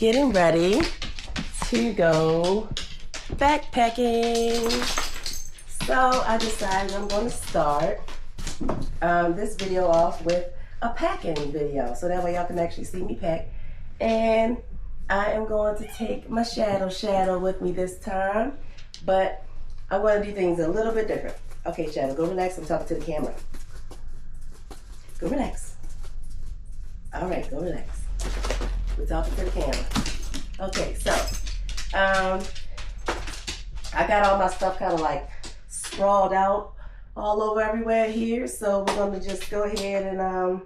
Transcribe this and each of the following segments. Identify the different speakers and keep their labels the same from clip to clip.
Speaker 1: getting ready to go backpacking. So I decided I'm going to start this video off with a packing video, so that way y'all can actually see me pack. And I am going to take my shadow with me this time, but I'm going to do things a little bit different. Okay, Shadow, go relax. I'm talking to the camera. Go relax. All right, go relax. We're talking to the camera. Okay, so I got all my stuff kind of like sprawled out all over everywhere here, so we're going to just go ahead and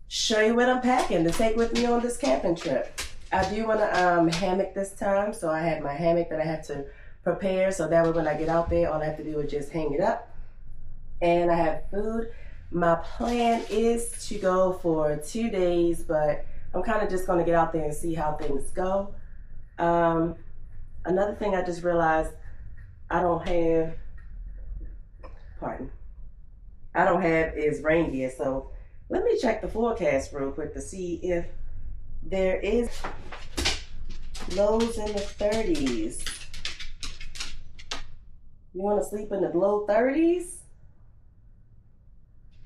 Speaker 1: show you what I'm packing to take with me on this camping trip. I do want to hammock this time, so I have my hammock that I have to prepare, so that way when I get out there, all I have to do is just hang it up. And I have food. My plan is to go for 2 days, but I'm kind of just going to get out there and see how things go. Another thing I just realized, I don't have is reindeer, so let me check the forecast real quick to see if there is lows in the 30s. You want to sleep in the low 30s?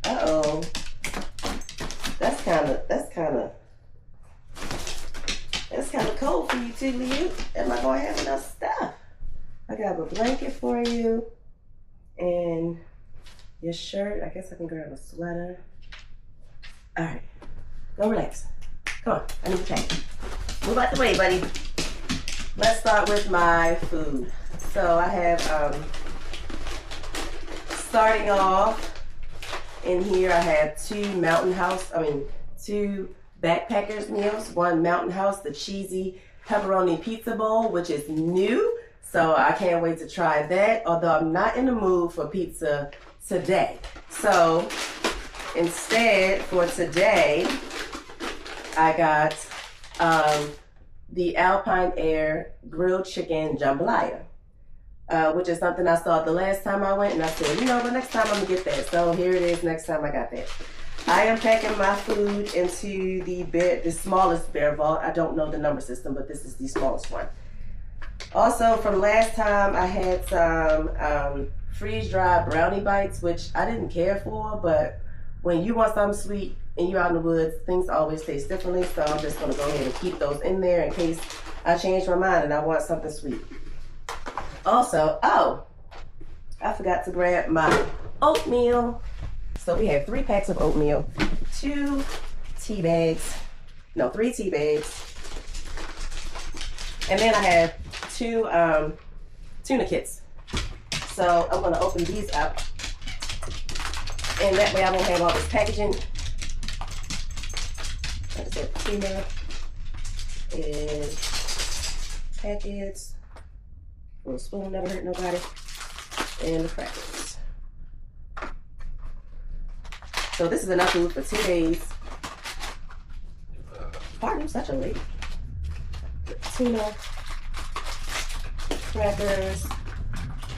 Speaker 1: Uh-oh. That's kind of cold for you too, Leo. Am I going to have enough stuff? I got a blanket for you and your shirt. I guess I can grab a sweater. All right, go relax. Come on, I need to pack. Move out the way, buddy. Let's start with my food. So I have, starting off in here, I have two backpackers meals. One Mountain House, the cheesy pepperoni pizza bowl, which is new. So I can't wait to try that, although I'm not in the mood for pizza today. So instead, for today, I got the Alpine Air grilled chicken jambalaya, which is something I saw the last time I went, and I said, you know, the next time I'm gonna get that. So here it is, next time I got that. I am packing my food into the smallest bear vault. I don't know the number system, but this is the smallest one. Also, from last time, I had some freeze-dried brownie bites, which I didn't care for, but when you want something sweet and you're out in the woods, things always taste differently, so I'm just going to go ahead and keep those in there in case I change my mind and I want something sweet. Also, I forgot to grab my oatmeal. So we have 3 packs of oatmeal, 3 tea bags, and then I have 2 tuna kits. So I'm going to open these up, and that way I won't have all this packaging. Like I said, tuna and packets. A little spoon, never hurt nobody, and the crackers. So this is enough food for 2 days. Pardon, I'm such a lady. Tuna, crackers,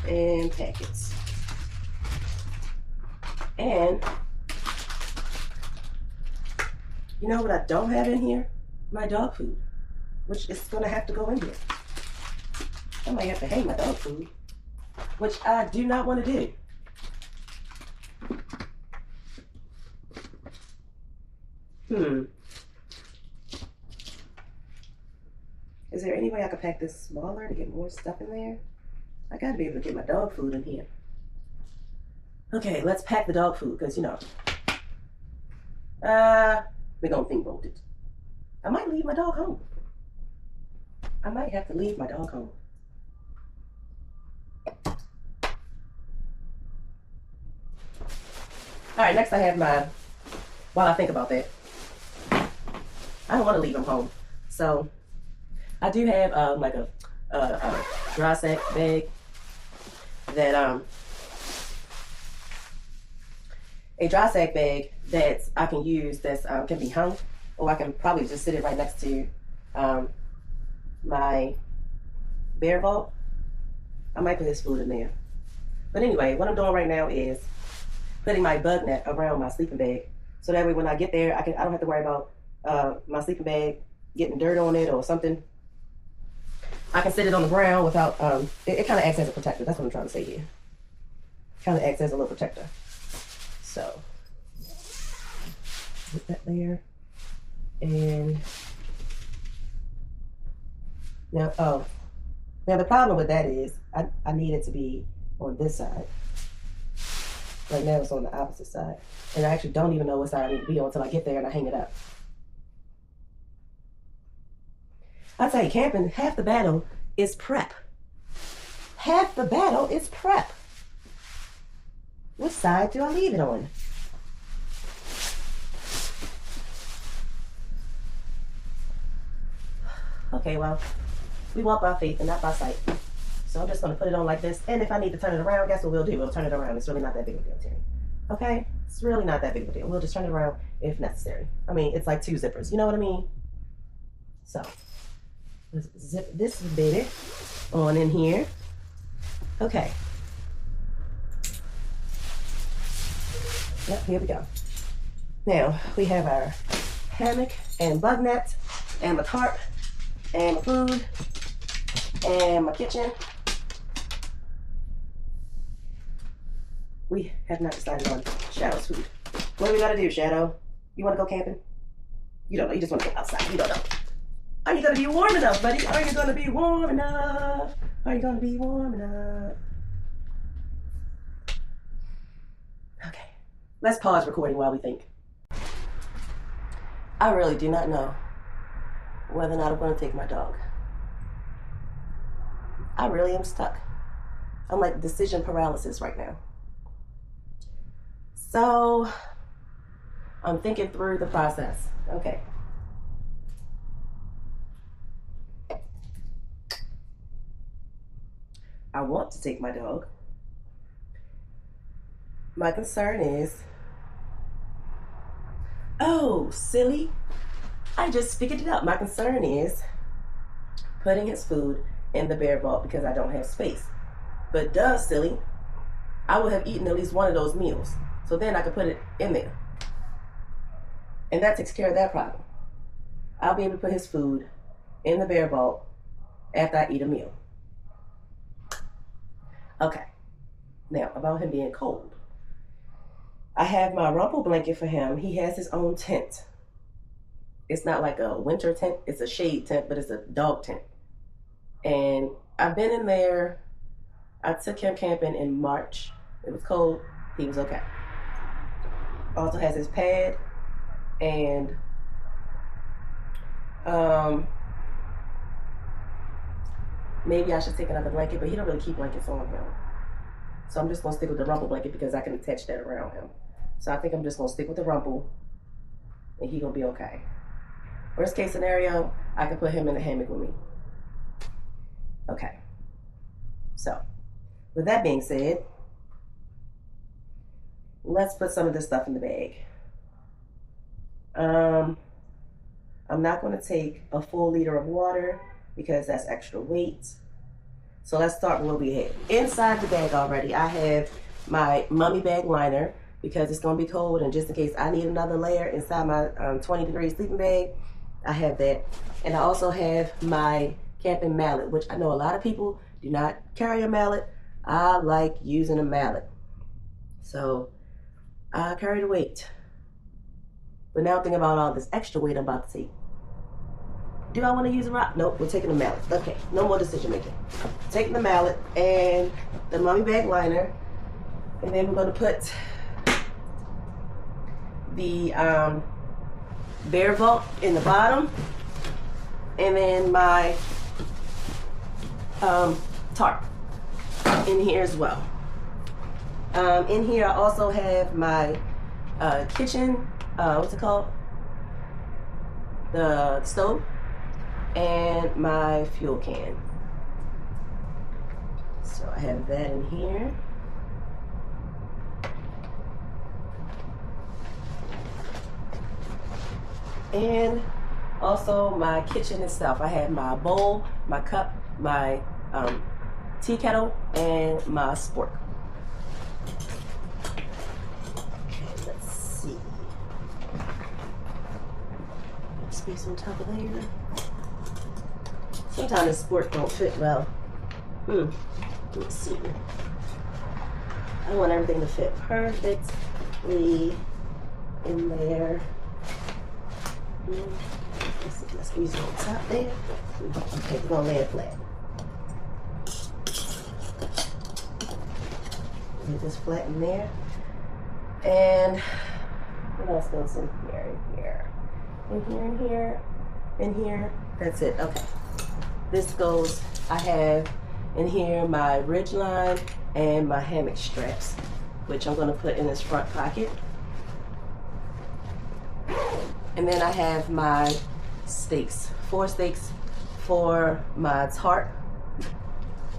Speaker 1: and packets. And you know what I don't have in here? My dog food, which is gonna have to go in here. I might have to hang my dog food, which I do not want to do. Is there any way I could pack this smaller to get more stuff in there? I gotta be able to get my dog food in here. Okay, let's pack the dog food, because, you know, we're gonna think about it. I might leave my dog home. I might have to leave my dog home. All right, next I have while I think about that, I don't want to leave him home. So I do have like a dry sack bag that I can use that can be hung, or I can probably just sit it right next to my bear vault. I might put his food in there. But anyway, what I'm doing right now is putting my bug net around my sleeping bag, so that way when I get there, I don't have to worry about my sleeping bag getting dirt on it or something, I can sit it on the ground without, it kind of acts as a protector. That's what I'm trying to say here. Kind of acts as a little protector. So, put that there. And now, now the problem with that is I need it to be on this side. Right now it's on the opposite side. And I actually don't even know what side I need to be on until I get there and I hang it up. I tell you, camping, half the battle is prep. Half the battle is prep. What side do I leave it on? Okay, well, we walk by faith and not by sight. So I'm just going to put it on like this. And if I need to turn it around, guess what we'll do? We'll turn it around. It's really not that big of a deal, Terry. Okay? It's really not that big of a deal. We'll just turn it around if necessary. I mean, it's like 2 zippers. You know what I mean? So, let's zip this baby on in here. Okay. Yep, here we go. Now, we have our hammock and bug net and my tarp and my food and my kitchen. We have not decided on Shadow's food. What do we gotta do, Shadow? You wanna go camping? You don't know, you just wanna go outside. You don't know. Are you gonna be warm enough, buddy? Are you gonna be warm enough? Are you gonna be warm enough? Okay, let's pause recording while we think. I really do not know whether or not I'm gonna take my dog. I really am stuck. I'm like decision paralysis right now. So, I'm thinking through the process. Okay. I want to take my dog. My concern is, oh, silly. I just figured it out. My concern is putting his food in the bear vault because I don't have space. But duh, silly. I would have eaten at least one of those meals. So then I could put it in there. And that takes care of that problem. I'll be able to put his food in the bear vault after I eat a meal. Okay. Now, about him being cold. I have my rumple blanket for him. He has his own tent. It's not like a winter tent. It's a shade tent, but it's a dog tent. And I've been in there. I took him camping in March. It was cold. He was okay. Also has his pad and maybe I should take another blanket, but he don't really keep blankets on him. So I'm just gonna stick with the rumple blanket because I can attach that around him. So I think I'm just gonna stick with the rumple and he gonna be okay. Worst case scenario, I can put him in the hammock with me. Okay. So, with that being said, let's put some of this stuff in the bag. I'm not going to take a full liter of water because that's extra weight. So let's start with what we have. Inside the bag already, I have my mummy bag liner because it's going to be cold, and just in case I need another layer inside my 20-degree sleeping bag, I have that. And I also have my camping mallet, which I know a lot of people do not carry a mallet. I like using a mallet. So I carry the weight. But now think about all this extra weight I'm about to take. Do I want to use a rock? Nope, we're taking the mallet. Okay, no more decision making. Taking the mallet and the mummy bag liner. And then we're going to put the bear vault in the bottom. And then my tarp in here as well. In here I also have my kitchen, what's it called? The stove and my fuel can. So I have that in here. And also my kitchen itself. I have my bowl, my cup, my tea kettle, and my spork. Okay, let's see. space on top of there. Sometimes the sport don't fit well. Let's see. I want everything to fit perfectly in there. Let's see, let's squeeze it on top there. Okay, we're gonna lay it flat. Get this flat in there. And what else goes in here? In here. That's it. Okay. This goes, I have in here my ridge line and my hammock straps, which I'm gonna put in this front pocket. And then I have my stakes, 4 stakes for my tarp.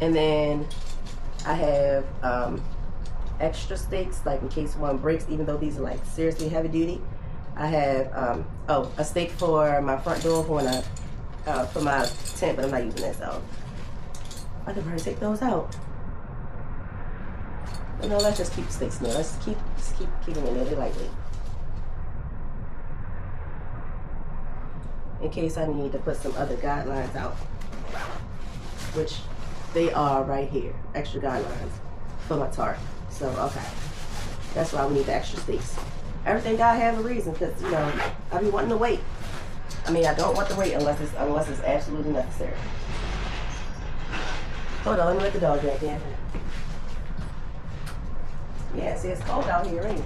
Speaker 1: And then I have extra stakes, like in case one breaks, even though these are like seriously heavy duty. I have a stake for my front door for when for my tent, but I'm not using that, so I could probably take those out. But no, let's just keep the stakes in there. Let's keep them in there. They're lightweight. In case I need to put some other guidelines out, which they are right here, extra guidelines for my tarp. So, okay, that's why we need the extra stakes. Everything gotta have a reason, because, you know, I be wanting to wait. I mean, I don't want to wait unless it's absolutely necessary. Hold on, let me let the dog back in. Yeah, see, it's cold out here, ain't it?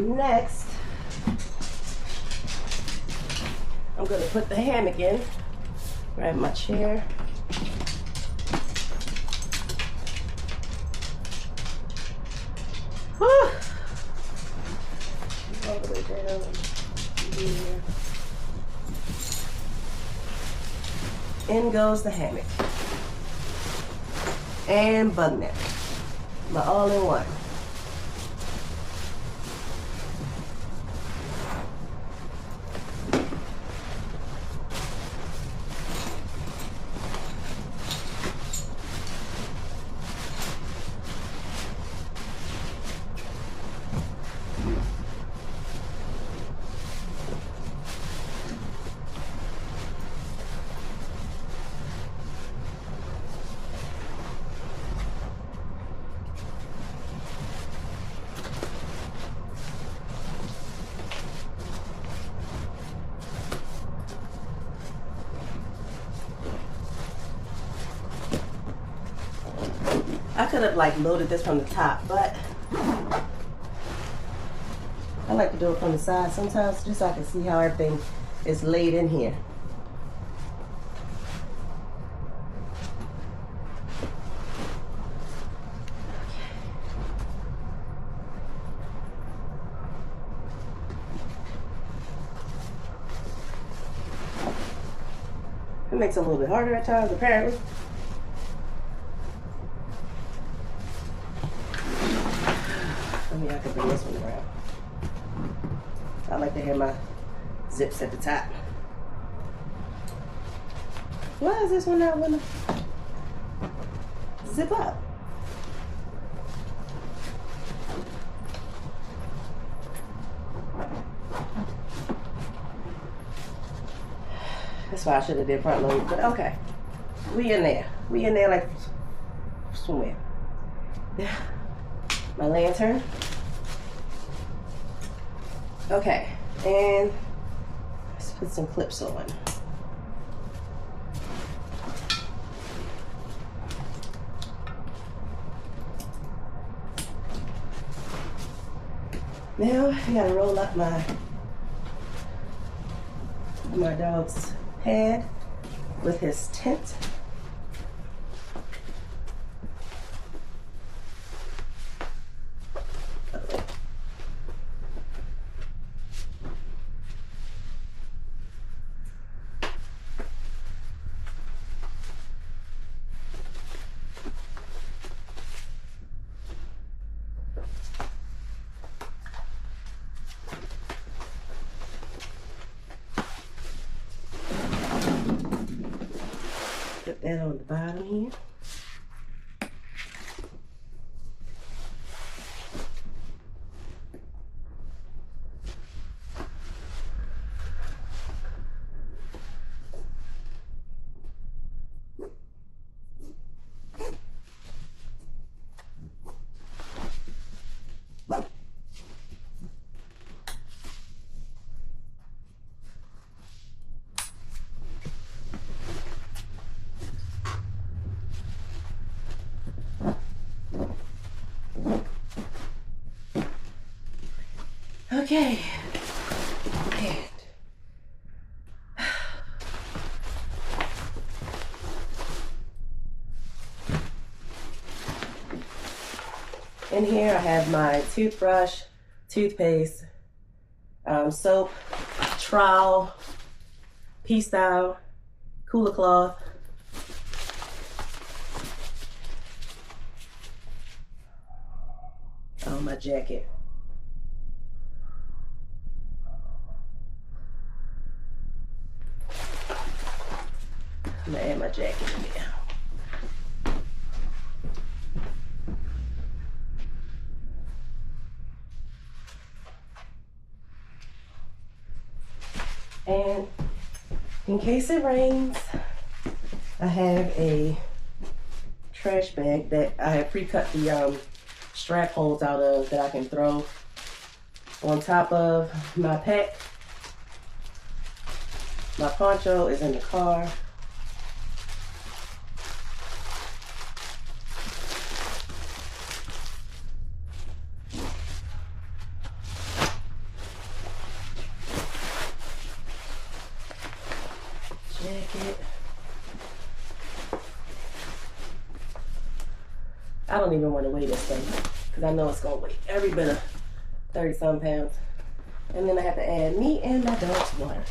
Speaker 1: Next, I'm gonna put the hammock in. Grab my chair. Whew. All the way down here. In goes the hammock. And bug net. My all-in-one. I could have like loaded this from the top, but I like to do it from the side sometimes just so I can see how everything is laid in here. It makes it a little bit harder at times, apparently. Maybe I could bring this one around. I like to have my zips at the top. Why is this one not gonna zip up? That's why I should have did front load, but okay. We in there. We in there like somewhere. Yeah. My lantern. Okay, and let's put some clips on. Now I gotta roll up my dog's pad with his tent. Put that on the bottom here. Okay. And in here I have my toothbrush, toothpaste, soap, trowel, pea towel, cooler cloth, my jacket. I'm gonna add my jacket in there. And in case it rains, I have a trash bag that I have pre-cut the strap holes out of that I can throw on top of my pack. My poncho is in the car. Jacket. I don't even want to weigh this thing because I know it's going to weigh every bit of 30-some pounds. And then I have to add me and my dog's water.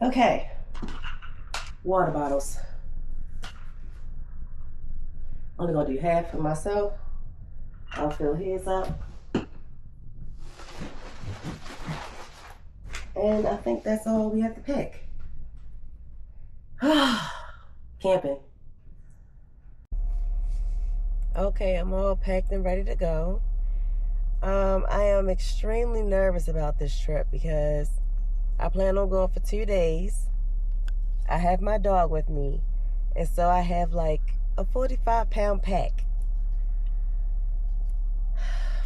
Speaker 1: Okay, water bottles. Only gonna do half for myself. I'll fill his up. And I think that's all we have to pack. Camping. Okay, I'm all packed and ready to go. I am extremely nervous about this trip because I plan on going for 2 days. I have my dog with me, and so I have like a 45-pound pack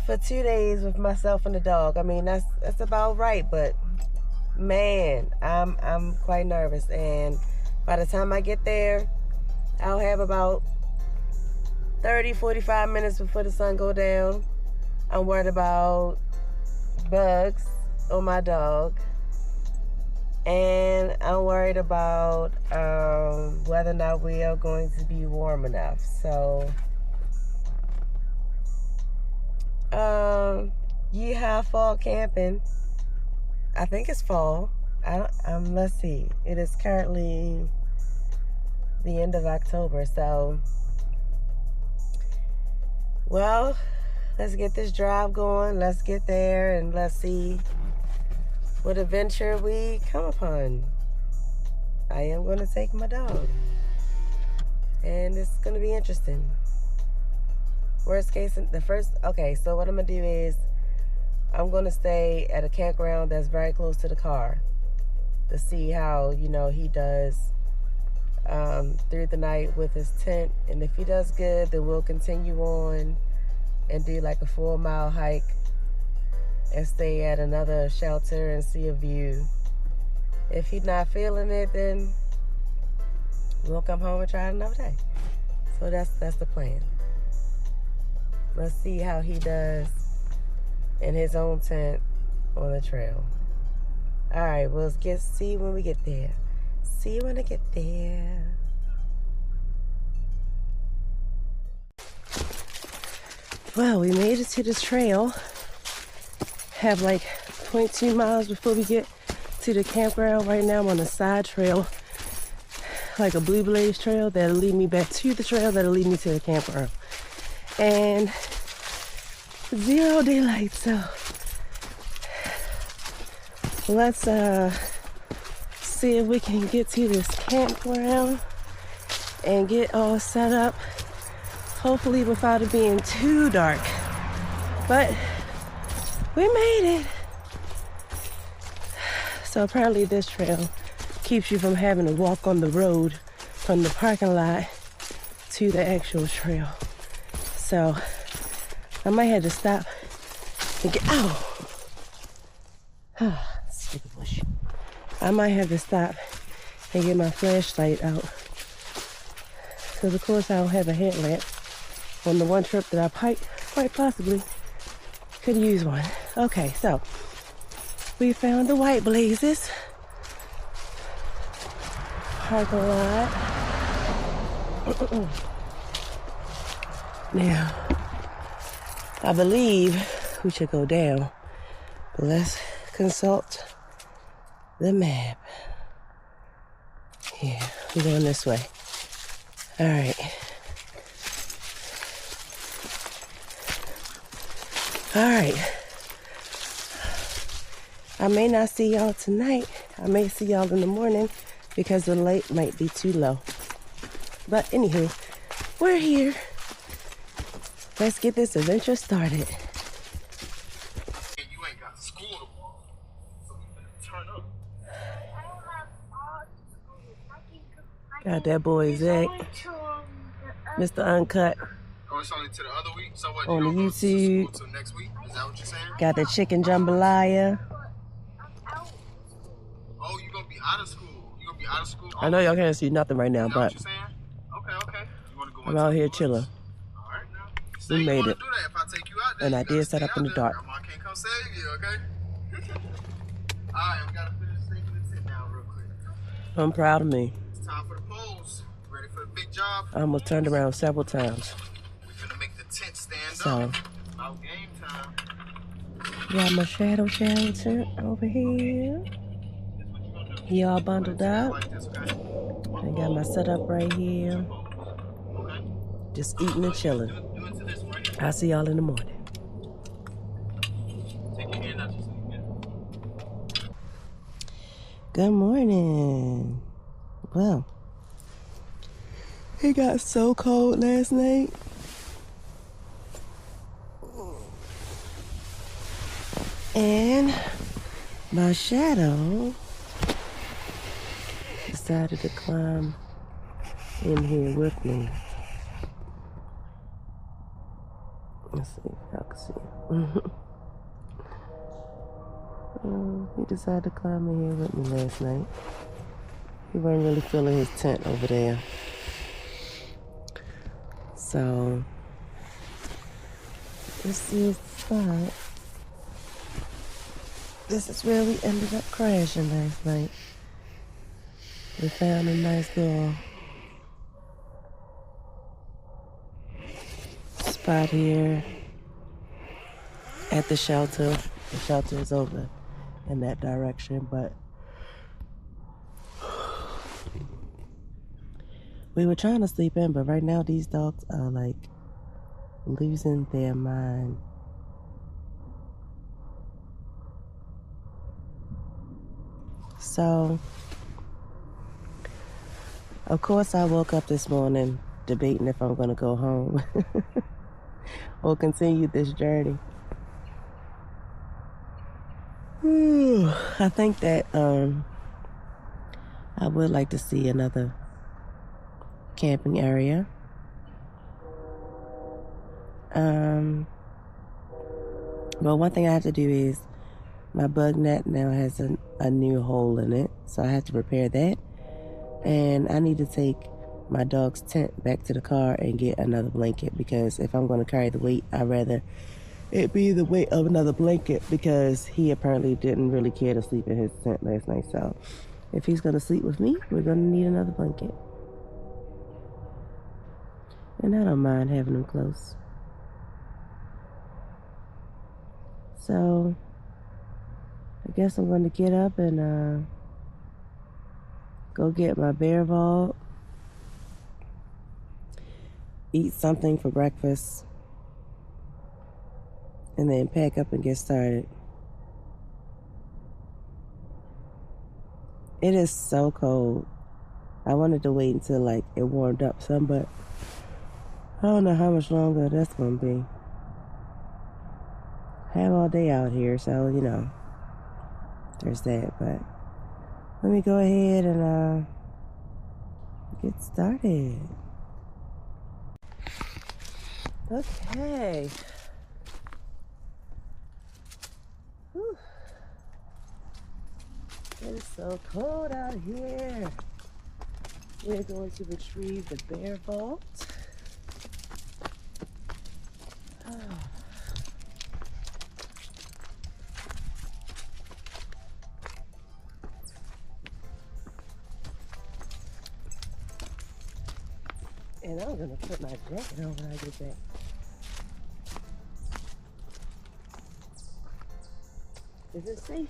Speaker 1: for 2 days with myself and the dog. I mean, that's about right, but man, I'm quite nervous. And by the time I get there, I'll have about 30-45 minutes before the sun go down. I'm worried about bugs on my dog. And I'm worried about whether or not we are going to be warm enough. So, yeehaw, fall camping. I think it's fall. Let's see. It is currently the end of October. So, well, let's get this drive going. Let's get there and let's see what adventure we come upon. I am going to take my dog. And it's going to be interesting. Worst case, okay, so what I'm going to do is I'm going to stay at a campground that's very close to the car to see how, he does through the night with his tent. And if he does good, then we'll continue on and do like a 4-mile hike and stay at another shelter and see a view. If he's not feeling it, then we'll come home and try it another day. So that's the plan. Let's see how he does in his own tent on the trail. All right, we'll see when we get there. See you when I get there. Well, we made it to this trail. Have like 0.2 miles before we get to the campground. Right now I'm on a side trail, like a blue blaze trail that'll lead me back to the trail that'll lead me to the campground. And 0 daylight, so let's see if we can get to this campground and get all set up, hopefully without it being too dark. But we made it. So apparently this trail keeps you from having to walk on the road from the parking lot to the actual trail. So I might have to stop and get, stupid bush. I might have to stop and get my flashlight out. Because of course I don't have a headlamp. On the one trip that I quite possibly could use one. Okay, so we found the white blazes. Parking lot. Now, I believe we should go down, but let's consult the map. Yeah, we're going this way. All right. All right. I may not see y'all tonight. I may see y'all in the morning because the light might be too low. But anywho, we're here. Let's get this adventure started.
Speaker 2: You ain't got school tomorrow, so we finna turn up. I don't have all school.
Speaker 1: Got that boy Zach, Mr. Uncut.
Speaker 2: Oh, it's only to the other week? So what,
Speaker 1: on
Speaker 2: you
Speaker 1: the
Speaker 2: don't go to school
Speaker 1: YouTube.
Speaker 2: till next week? Is that what you're saying?
Speaker 1: Got the chicken jambalaya.
Speaker 2: Oh, you gonna be out of school? You gonna be out of school?
Speaker 1: I know y'all can't see nothing right now, but
Speaker 2: What you're saying? Okay. You wanna go
Speaker 1: I'm out here chilling.
Speaker 2: All right, now.
Speaker 1: We made it.
Speaker 2: Do that if I take you out there.
Speaker 1: And I
Speaker 2: You gotta
Speaker 1: did set
Speaker 2: stay
Speaker 1: up in the
Speaker 2: out
Speaker 1: dark.
Speaker 2: there. Grandma can't come save you, okay? All right, we gotta finish taking the tent down real quick.
Speaker 1: I'm proud of me.
Speaker 2: It's time for the poles. Ready for the big job?
Speaker 1: I almost turned around several times.
Speaker 2: We're gonna make the tent stand
Speaker 1: So,
Speaker 2: up. About game time.
Speaker 1: got my shadow tent over here. He all bundled up. I got my setup right here. Just eating and chilling. I'll see y'all in the morning. Good morning. Well, it got so cold last night. And my shadow decided to climb in here with me. Let's see if y'all can see. He decided to climb in here with me last night. He wasn't really feeling his tent over there. So, this is the spot. This is where we ended up crashing last night. We found a nice little spot here at the shelter. The shelter is over in that direction, but we were trying to sleep in, but right now these dogs are like losing their mind. So, of course, I woke up this morning debating if I'm going to go home or continue this journey. I think that I would like to see another camping area. But one thing I have to do is my bug net now has a new hole in it, so I have to repair that. And I need to take my dog's tent back to the car and get another blanket, because if I'm going to carry the weight, I'd rather it be the weight of another blanket, because he apparently didn't really care to sleep in his tent last night. So if he's going to sleep with me, we're going to need another blanket. And I don't mind having him close. So I guess I'm going to get up and go get my bear vault, eat something for breakfast, and then pack up and get started. It is so cold. I wanted to wait until like it warmed up some, but I don't know how much longer that's going to be. I have all day out here, so you know, there's that. But let me go ahead and get started. Okay. Whew. It's so cold out here. We're going to retrieve the bear vault. And I'm gonna put my jacket on when I get back. Is it safe?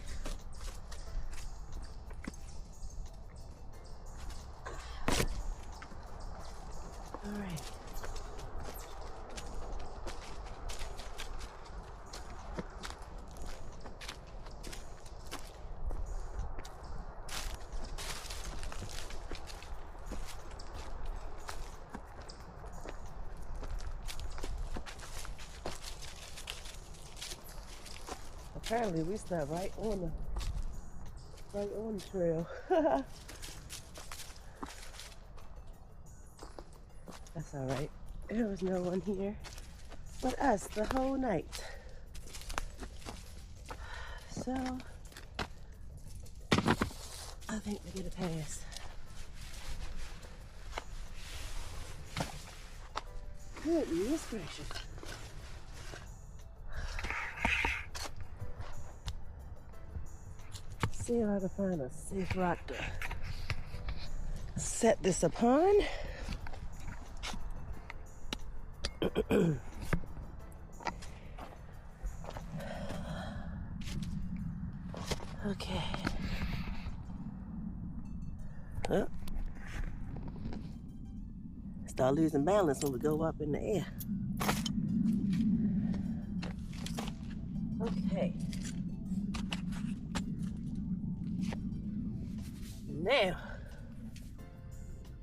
Speaker 1: All right. Apparently we stopped right on the trail. That's all right. There was no one here but us the whole night. So I think we get a pass. Goodness gracious. See if I can find a safe rock to set this upon. Okay. Oh. Start losing balance when we go up in the air. Okay. Now,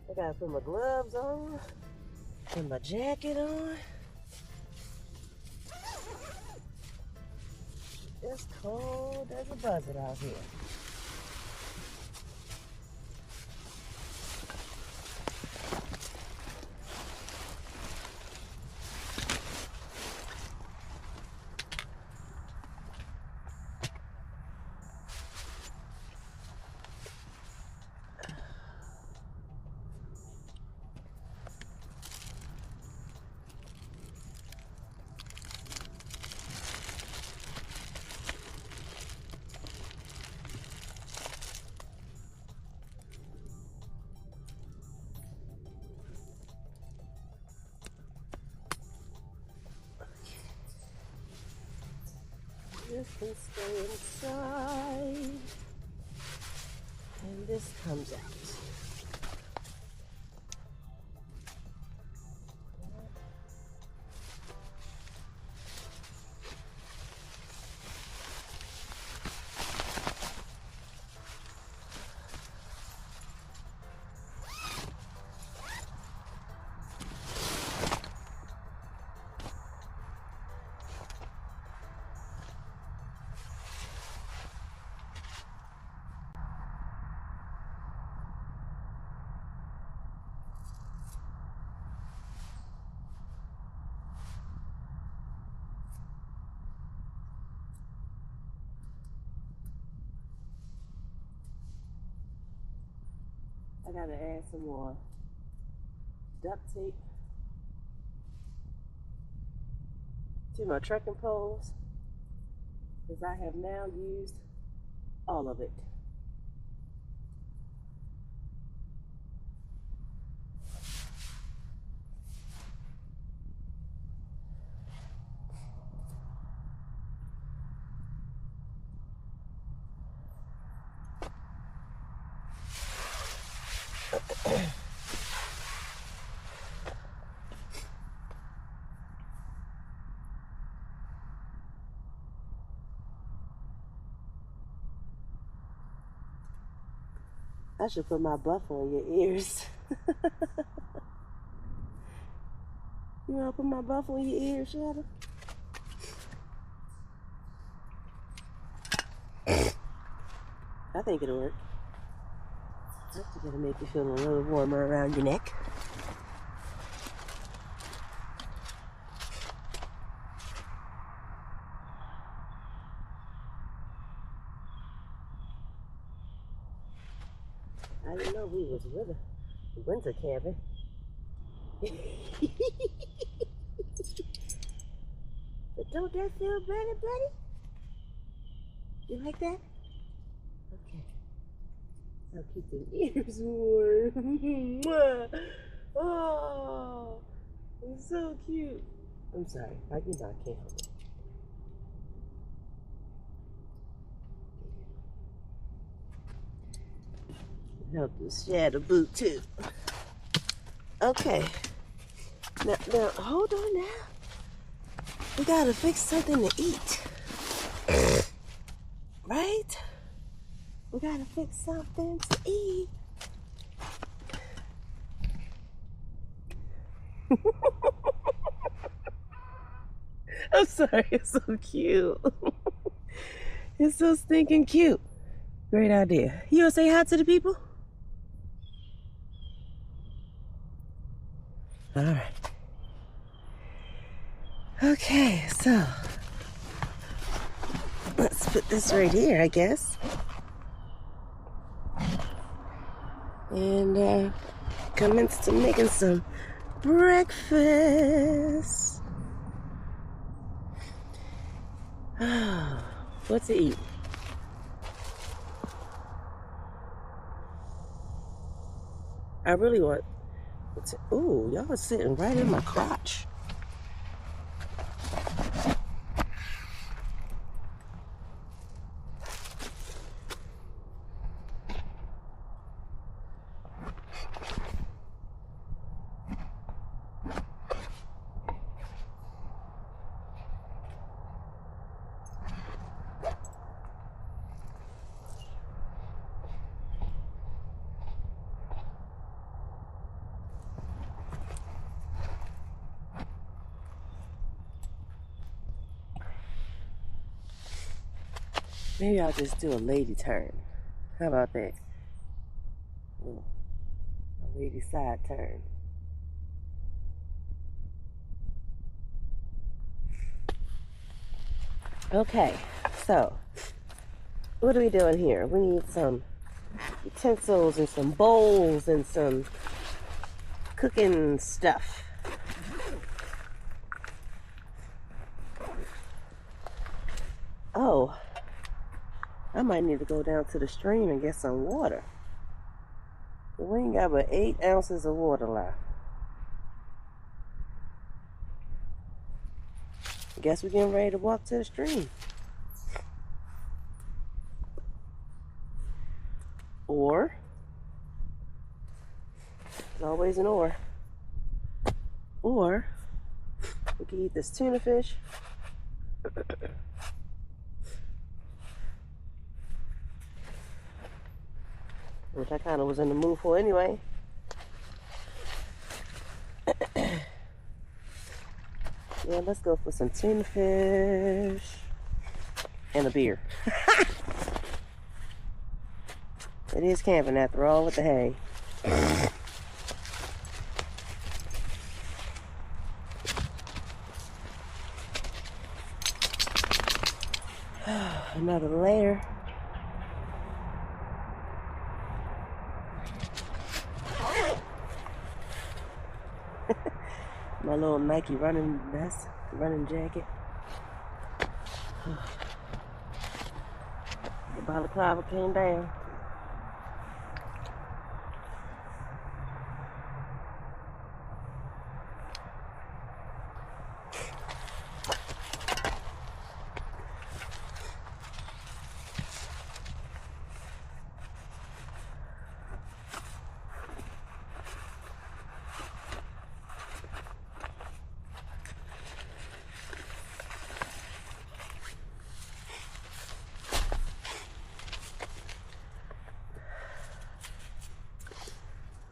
Speaker 1: I gotta put my gloves on, put my jacket on. It's cold as a buzzard out here. This can stay inside, and this comes out. I gotta add some more duct tape to my trekking poles, because I have now used all of it. I should put my buffer in your ears. You wanna put my buffer in your ears, Shadow? I think it'll work. That's gonna make you feel a little warmer around your neck. I didn't know we was winter camping. But don't that feel better, buddy? You like that? Okay. I'll keep the ears warm. Oh, it's so cute. I'm sorry, I can't help it. Help you shadow boot too. Okay. Now, hold on now. We gotta fix something to eat. Right? We gotta fix something to eat. I'm sorry, it's so cute. It's so stinking cute. Great idea. You wanna say hi to the people? All right. Okay, so let's put this right here, I guess. And commence to making some breakfast. Oh, what to eat? I really want to. Ooh, y'all are sitting right in my crotch. Maybe I'll just do a lady turn. How about that? Ooh, a lady side turn. Okay, so what are we doing here? We need some utensils and some bowls and some cooking stuff. Oh, I might need to go down to the stream and get some water. We ain't got but 8 ounces of water left. Guess we're getting ready to walk to the stream. Or, there's always an or. Or, we can eat this tuna fish. Which I kind of was in the mood for anyway. Yeah, let's go for some tuna fish and a beer. It is camping after all with the hay. Another layer. My little Nike running vest, running jacket. The balaclava came down.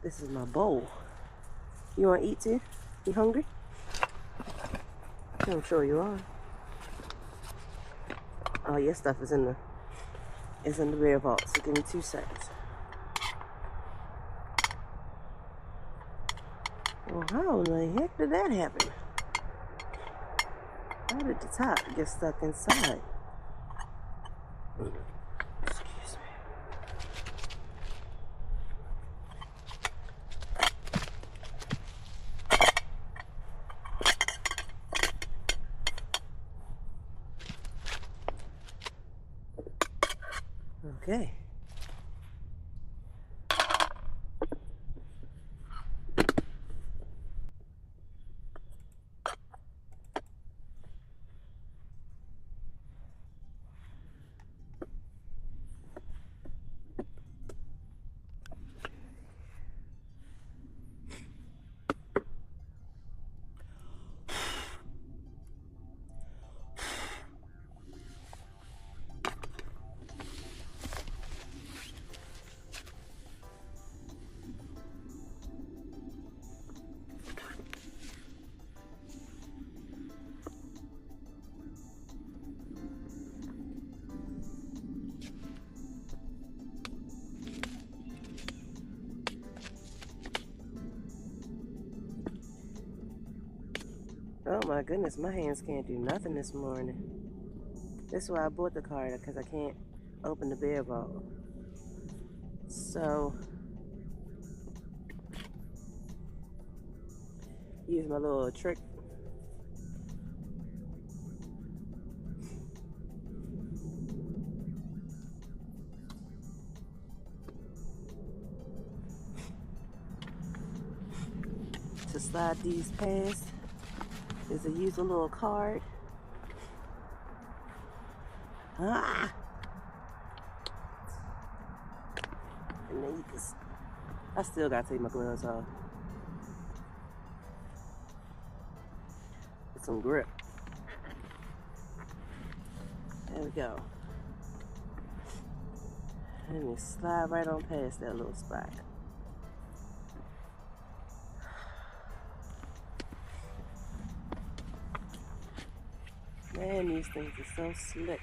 Speaker 1: This is my bowl. You want to eat too? You hungry? I'm sure you are. Oh, your stuff is in the bear vault. So give me 2 seconds. How the heck did that happen? How did the top get stuck inside? Excuse me. Okay. Oh my goodness, my hands can't do nothing this morning. That's why I bought the car, because I can't open the beer vault. So, use my little trick. To slide these past is to use a little card. Ah! And then you can, I still gotta take my gloves off. Get some grip. There we go. And you slide right on past that little spot. Man, these things are so slick.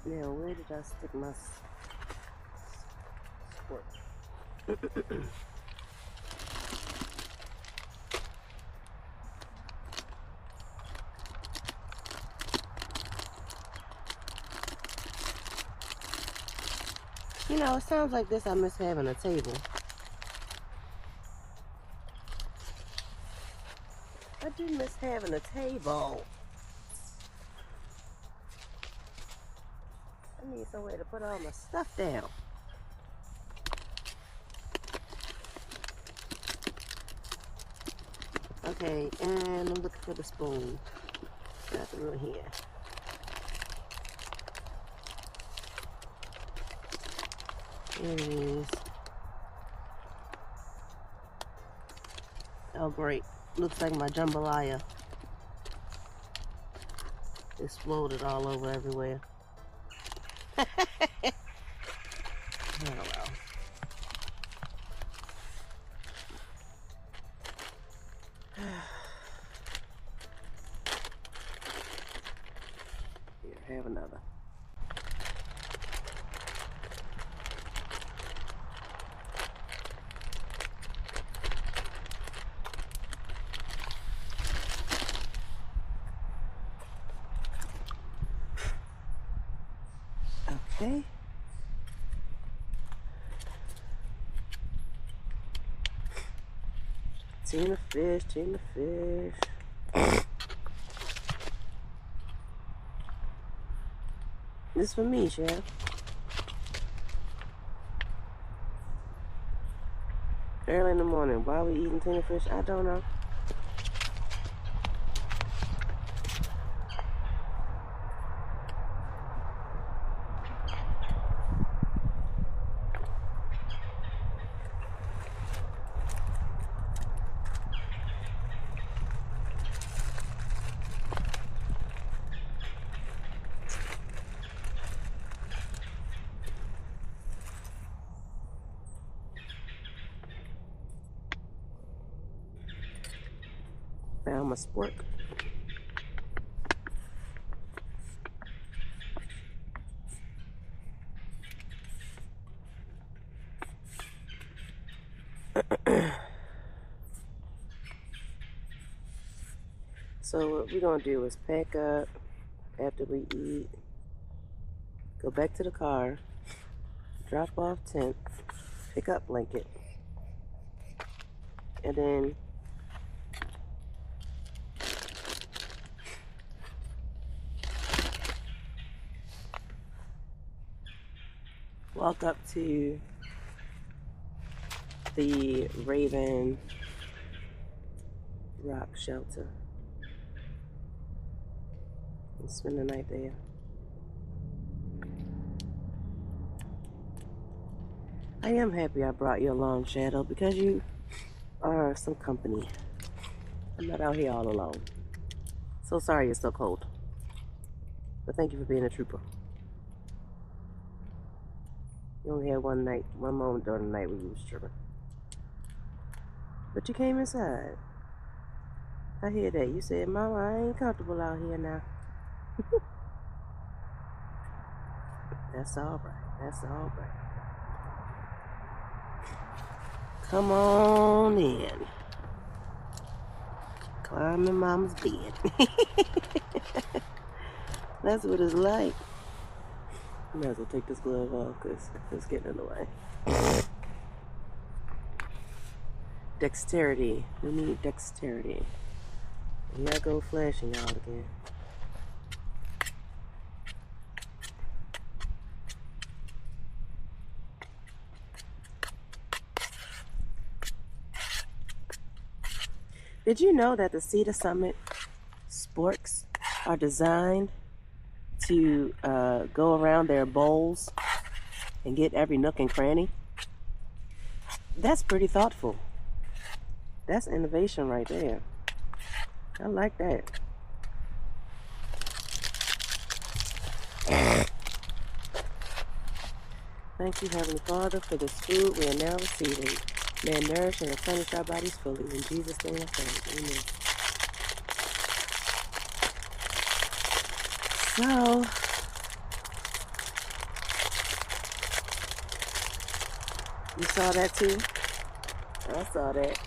Speaker 1: Now, where did I stick my squirt? You know, it sounds like this I miss having a table. I do miss having a table. I need somewhere to put all my stuff down. Okay, and I'm looking for the spoon. Nothing right here. There it is. Oh great, looks like my jambalaya exploded all over everywhere. Oh well. Here, have another. Okay. Tuna fish, tuna fish. This for me, chef. Early in the morning. Why are we eating tuna fish? I don't know. Found my spork. So what we're gonna do is pack up after we eat, go back to the car, drop off tent, pick up blanket, and then walk up to the Raven Rock Shelter and spend the night there. I am happy I brought you along, Shadow, because you are some company. I'm not out here all alone. So sorry it's so cold. But thank you for being a trooper. You only had one moment during the night when you was tripping. But you came inside. I hear that. You said, Mama, I ain't comfortable out here now. That's all right. That's all right. Come on in. Climb in Mama's bed. That's what it's like. I might as well take this glove off because it's getting in the way. Dexterity. We need dexterity. Here I go flashing y'all again. Did you know that the Cedar Summit sporks are designed to go around their bowls and get every nook and cranny? That's pretty thoughtful. That's innovation right there. I like that. Thank you, Heavenly Father, for this food we are now receiving. May it nourish and replenish our bodies fully. In Jesus' name I pray. Amen. So, you saw that too? I saw that.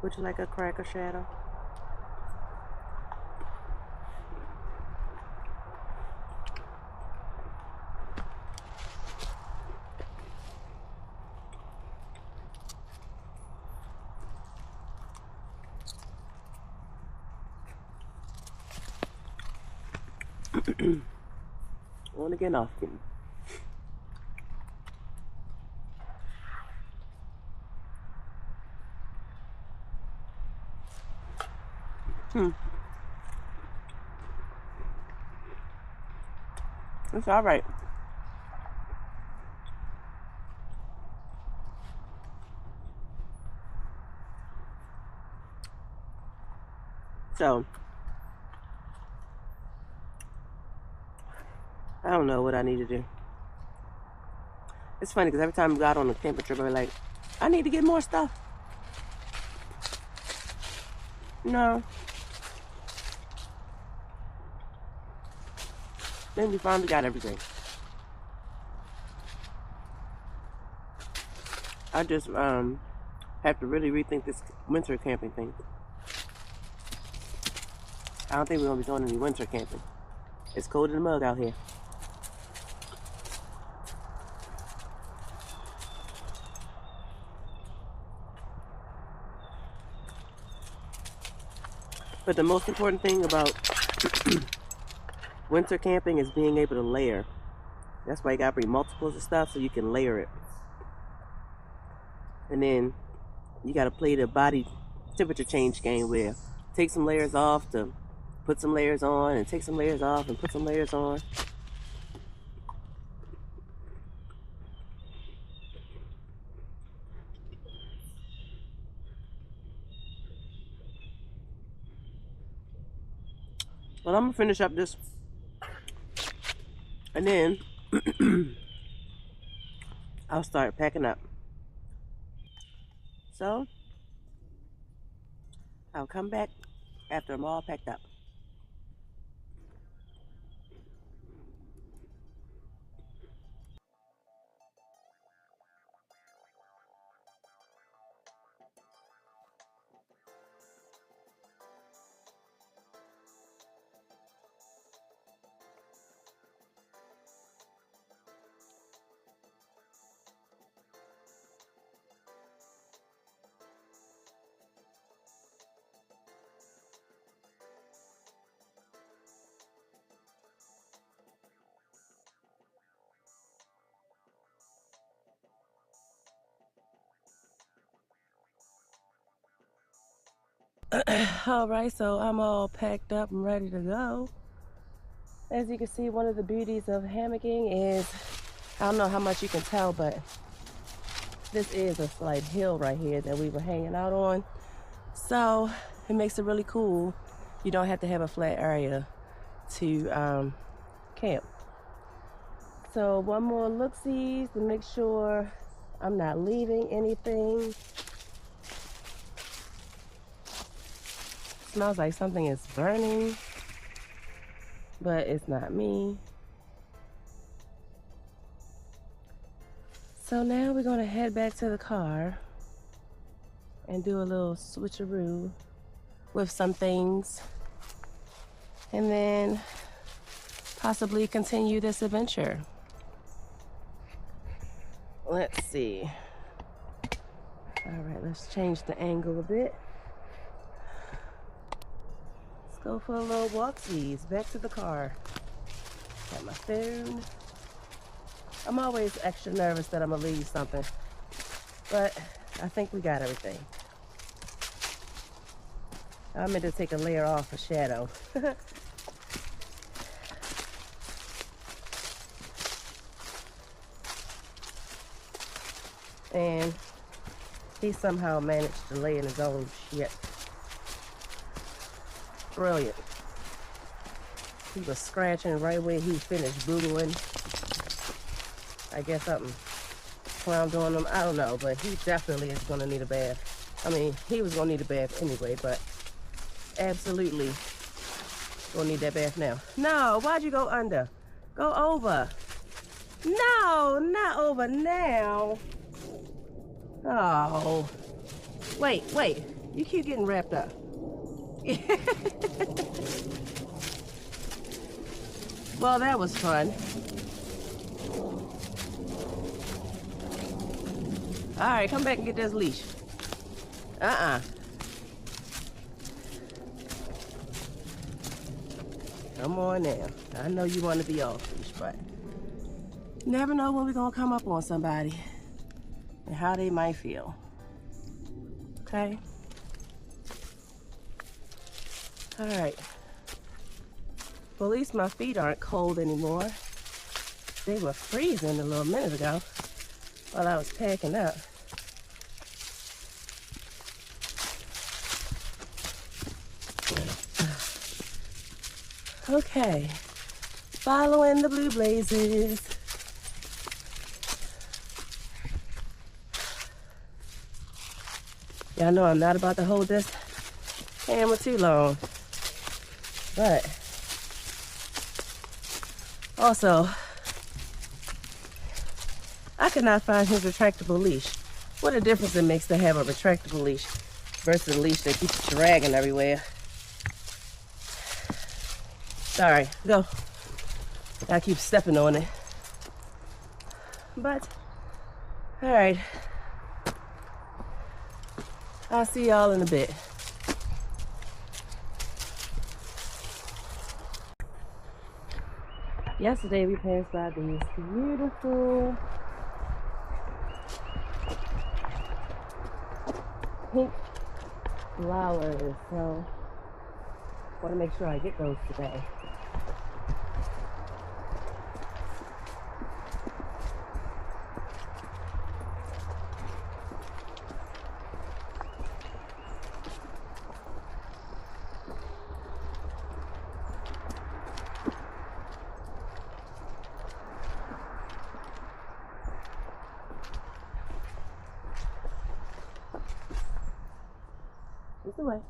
Speaker 1: Would you like a cracker, Shadow? On again, off again. It's all right. So, I don't know what I need to do. It's funny because every time we got on a camping trip, we're like, I need to get more stuff. No. Then we finally got everything. I just have to really rethink this winter camping thing. I don't think we're going to be doing any winter camping. It's cold in the mug out here. But the most important thing about winter camping is being able to layer. That's why you gotta bring multiples of stuff so you can layer it. And then you gotta play the body temperature change game where take some layers off to put some layers on, and take some layers off and put some layers on. Well, I'm gonna finish up this, and then I'll start packing up. So I'll come back after I'm all packed up. All right, so I'm all packed up and ready to go. As you can see, one of the beauties of hammocking is, I don't know how much you can tell, but this is a slight hill right here that we were hanging out on. So it makes it really cool. You don't have to have a flat area to camp. So one more look-see to make sure I'm not leaving anything. Smells like something is burning, but it's not me. So now we're gonna head back to the car and do a little switcheroo with some things, and then possibly continue this adventure. Let's see. All right, let's change the angle a bit. Go for a little walk-sees back to the car. Got my phone. I'm always extra nervous that I'm gonna leave something, but I think we got everything. I meant to take a layer off a shadow. And he somehow managed to lay in his own shit. Brilliant. He was scratching right where he finished boogling. I guess something clowned on him. I don't know, but he definitely is gonna need a bath. I mean, he was gonna need a bath anyway, but absolutely gonna need that bath now. No, why'd you go under? Go over. No, not over now. Oh. Wait. You keep getting wrapped up. Well, that was fun. All right, come back and get this leash. Come on now. I know you want to be off leash, but you never know when we're gonna come up on somebody and how they might feel. Okay? All right. Well, at least my feet aren't cold anymore. They were freezing a little minute ago while I was packing up. Okay. Following the blue blazes. Y'all know I'm not about to hold this camera too long. But also, I could not find his retractable leash. What a difference it makes to have a retractable leash versus a leash that keeps dragging everywhere. Sorry, go. I keep stepping on it. But, all right. I'll see y'all in a bit. Yesterday we passed by these beautiful pink flowers, so I want to make sure I get those today. This way.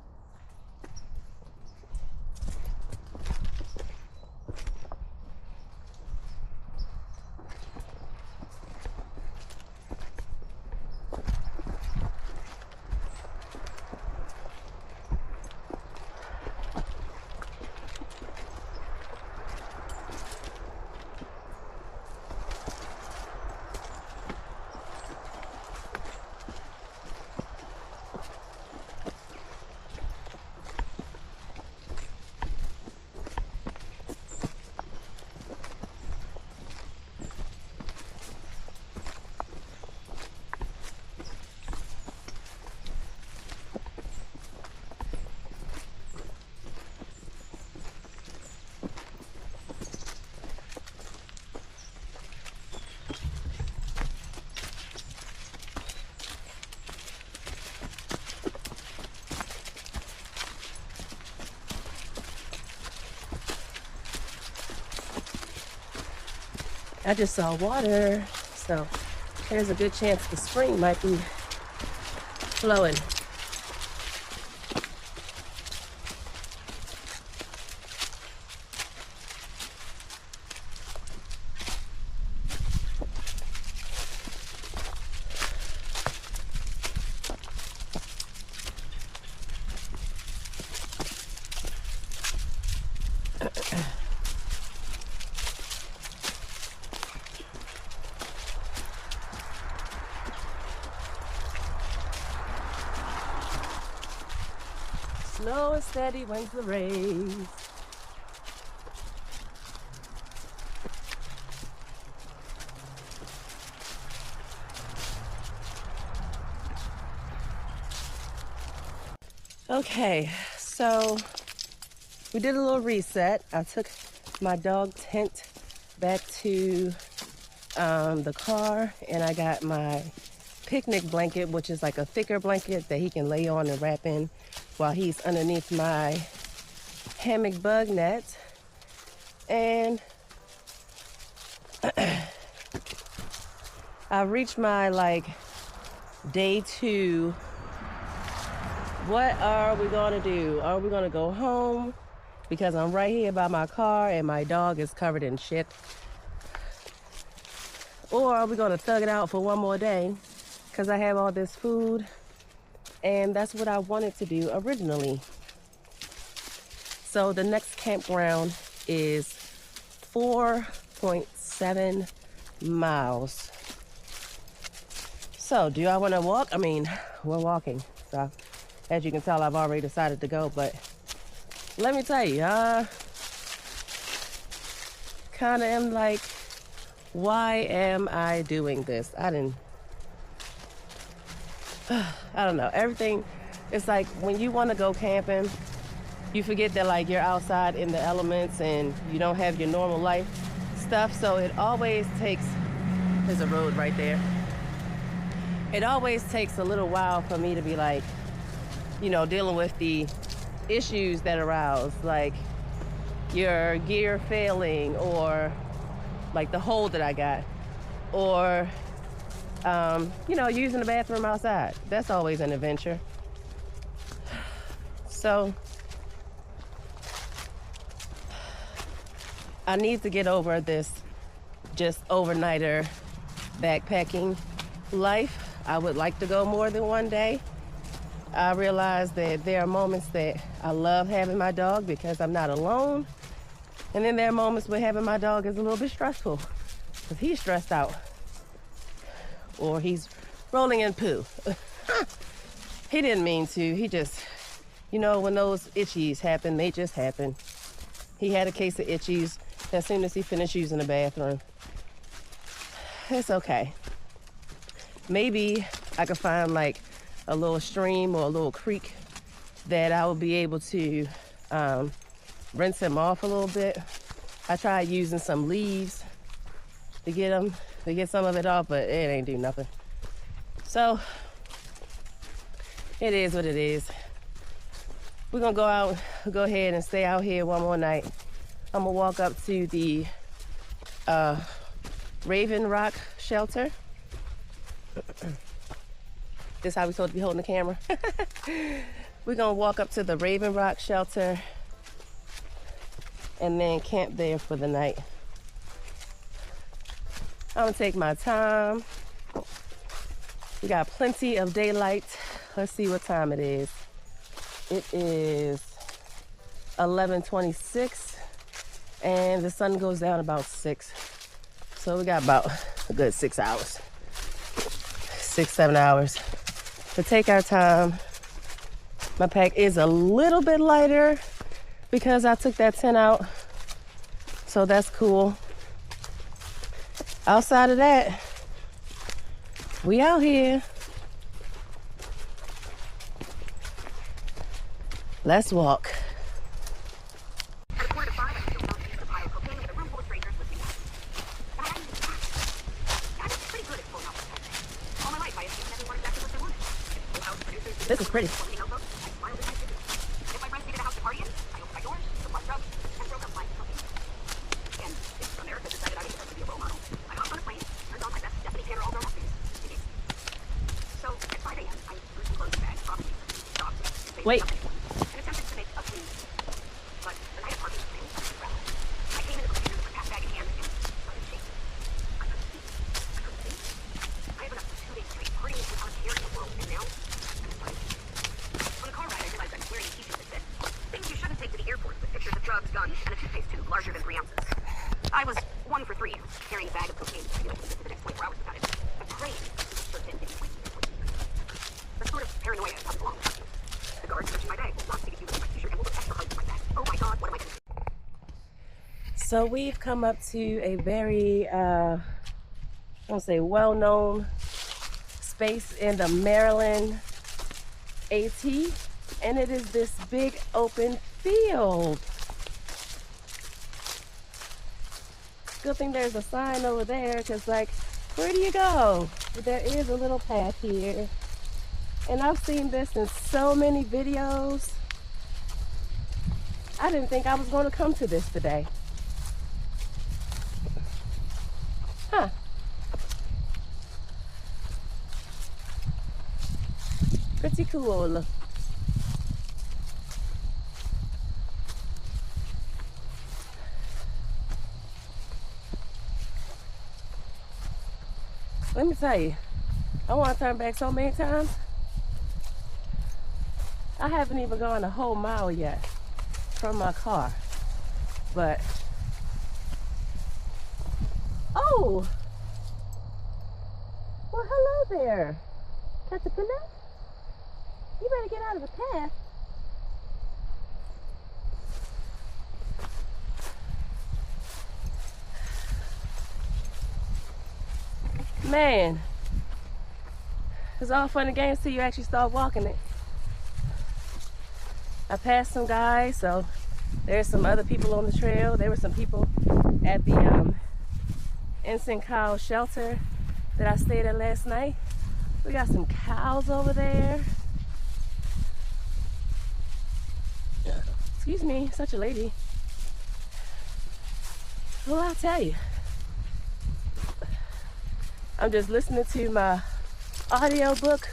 Speaker 1: I just saw water, so there's a good chance the spring might be flowing. Slow and steady wins the race. Okay, so we did a little reset. I took my dog tent back to the car, and I got my picnic blanket, which is like a thicker blanket that he can lay on and wrap in while he's underneath my hammock bug net. And I reached my day 2. What are we gonna do? Are we gonna go home? Because I'm right here by my car and my dog is covered in shit. Or are we gonna thug it out for one more day? Because I have all this food, and that's what I wanted to do originally. So the next campground is 4.7 miles. So do I want to walk? I mean, we're walking. So as you can tell, I've already decided to go, but let me tell you, kind of am like, why am I doing this? I don't know. Everything, it's like when you want to go camping, you forget that you're outside in the elements and you don't have your normal life stuff. So it always takes, there's a road right there. It always takes a little while for me to be dealing with the issues that arouse, like your gear failing, or the hole that I got, or using the bathroom outside. That's always an adventure. So I need to get over this just overnighter backpacking life. I would like to go more than one day. I realize that there are moments that I love having my dog because I'm not alone. And then there are moments where having my dog is a little bit stressful because he's stressed out. Or he's rolling in poo. He didn't mean to. He just, when those itchies happen, they just happen. He had a case of itchies as soon as he finished using the bathroom. It's okay. Maybe I could find a little stream or a little creek that I will be able to rinse him off a little bit. I tried using some leaves to get some of it off, but it ain't do nothing. So it is what it is. We're gonna go ahead and stay out here one more night. I'm gonna walk up to the Raven Rock shelter. This is how we're supposed to be holding the camera. We're gonna walk up to the Raven Rock shelter and then camp there for the night. I'm gonna take my time. We got plenty of daylight. Let's see what time it is. It is 11:26 and the sun goes down about 6. So we got about a good 6 hours. 6-7 hours to take our time. My pack is a little bit lighter because I took that tent out, so that's cool. Outside of that, we out here. Let's walk. This is pretty. Wait.
Speaker 3: I was 1 for 3, carrying a bag of cocaine for the next 24 hours without it. I'm praying for the sort of paranoia comes along. The guards searching my bag will not see you with my t-shirt and will put extra hugs in my back. Oh my God, what am I going to do?
Speaker 1: So we've come up to a very, I won't say well-known space in the Maryland AT, and it is this big open field. Good thing there's a sign over there, because like, where do you go? But there is a little path here. And I've seen this in so many videos. I didn't think I was going to come to this today. Huh. Pretty cool. Let me tell you, I want to turn back so many times. I haven't even gone a whole mile yet from my car. But, oh! Well, hello there, caterpillar. You better get out of the path. Man, it's all fun and games till you actually start walking it. I passed some guys, so there's some other people on the trail. There were some people at the Ensign Cow shelter that I stayed at last night. We got some cows over there. Excuse me, such a lady. Well, I'll tell you. I'm just listening to my audio book.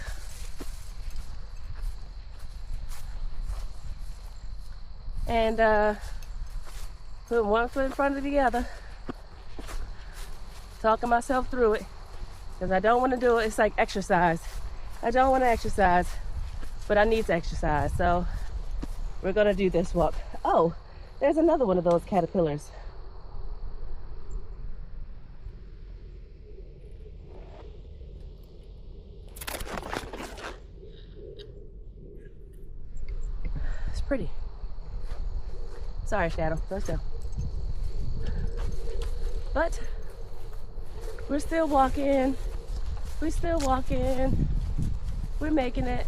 Speaker 1: And putting one foot in front of the other. Talking myself through it. Because I don't want to do it. It's like exercise. I don't want to exercise, but I need to exercise. So we're going to do this walk. Oh, there's another one of those caterpillars. It's pretty. Sorry, Shadow. Go still. But we're still walking. We're still walking. We're making it.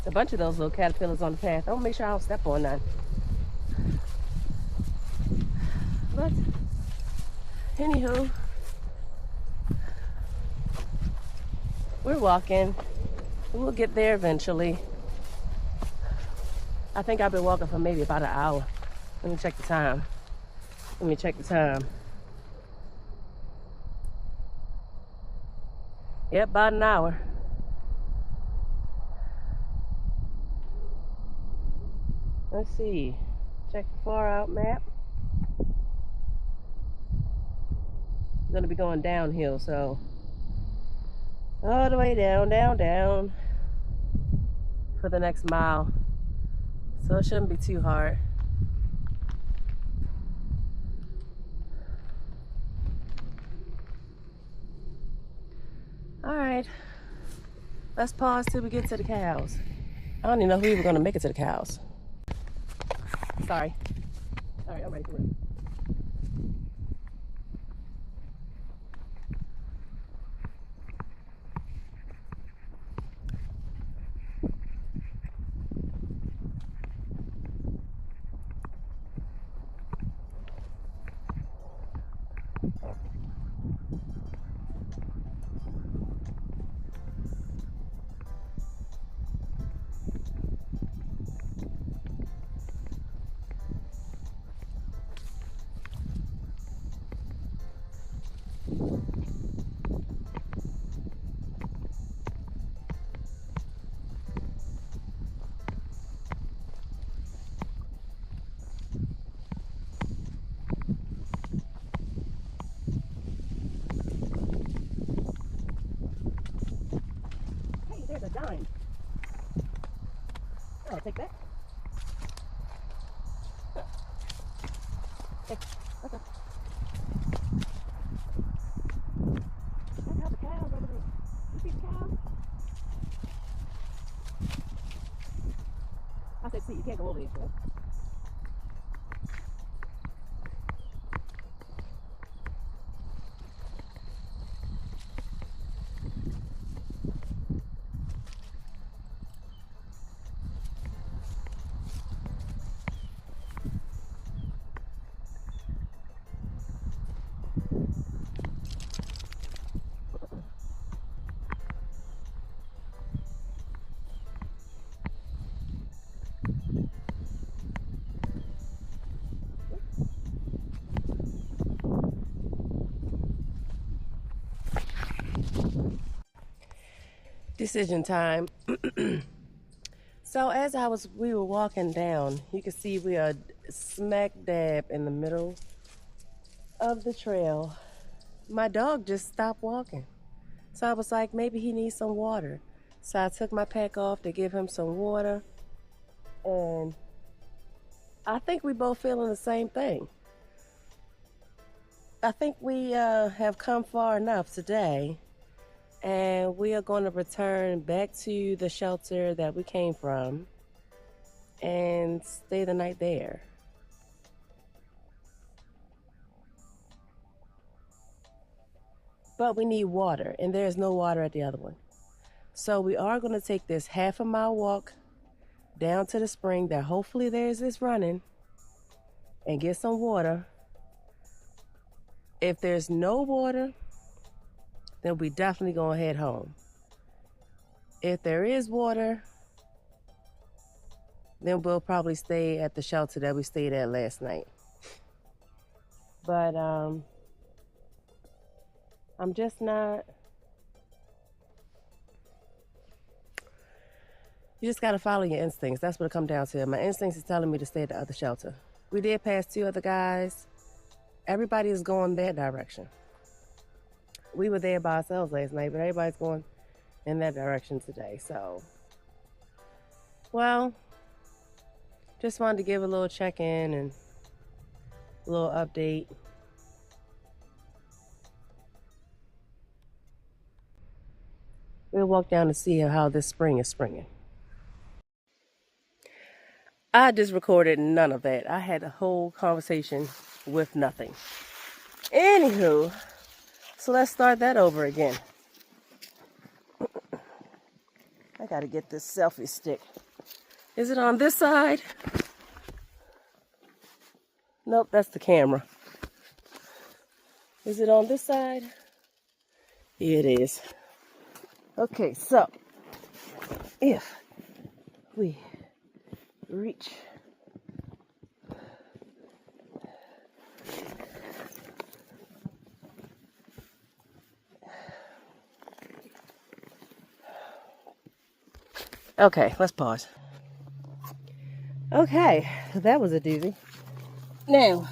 Speaker 1: A bunch of those little caterpillars on the path. I want to make sure I don't step on none. But anywho, we're walking. We'll get there eventually. I think I've been walking for maybe about an hour. Let me check the time. Let me check the time. Yep, about an hour. Let's see. Check the far out map. I'm gonna be going downhill, so all the way down, down, down for the next mile. So it shouldn't be too hard. All right, let's pause till we get to the cows. I don't even know if we were gonna make it to the cows. Sorry. All right, I'm ready for it. Hey, there's a dime. I'll take that. Hey, okay. Check out the cows over there. You see the cows? I said, see, you can't go over there, so. Decision time. So as we were walking down, you can see we are smack dab in the middle of the trail. My dog just stopped walking. So I was like, maybe he needs some water. So I took my pack off to give him some water. And I think we both feeling the same thing. I think we have come far enough today, and we are going to return back to the shelter that we came from and stay the night there. But we need water, and there's no water at the other one. So we are going to take this half-a-mile walk down to the spring that hopefully there's this running and get some water. If there's no water, then we definitely gonna head home. If there is water, then we'll probably stay at the shelter that we stayed at last night. But I'm just not. You just gotta follow your instincts. That's what it comes down to. My instincts is telling me to stay at the other shelter. We did pass 2 other guys. Everybody is going that direction. We were there by ourselves last night, but everybody's going in that direction today. So, well, just wanted to give a little check-in and a little update. We'll walk down to see how this spring is springing. I just recorded none of that. I had a whole conversation with nothing. Anywho, so let's start that over again. I gotta get this selfie stick. Is it on this side? Nope, that's the camera. Is it on this side? Yeah, it is. Okay, so if we reach okay, let's pause. Okay, that was a doozy. Now,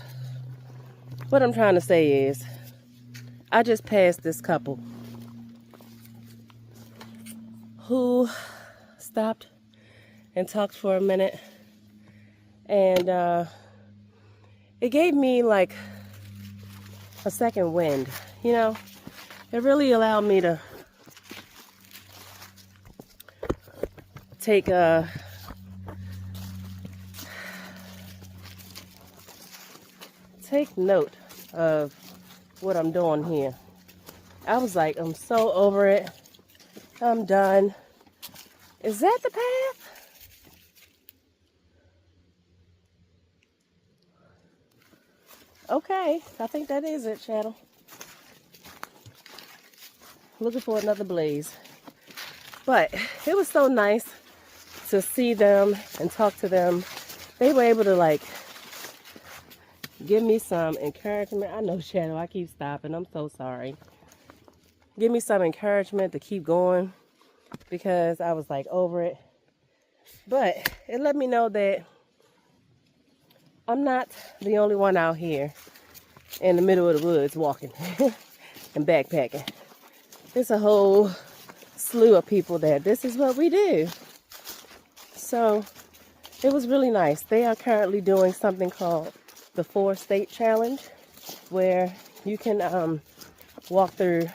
Speaker 1: what I'm trying to say is, I just passed this couple who stopped and talked for a minute, and it gave me like a second wind, you know. It really allowed me to take note of what I'm doing here. I was like, I'm so over it. I'm done. Is that the path? Okay, I think that is it, channel. Looking for another blaze. But it was so nice to see them and talk to them. They were able to like give me some encouragement. I know, channel, I keep stopping. I'm so sorry. Give me some encouragement to keep going because I was like over it. But it let me know that I'm not the only one out here in the middle of the woods walking and backpacking. There's a whole slew of people that this is what we do. So it was really nice. They are currently doing something called the 4-state challenge, where you can walk through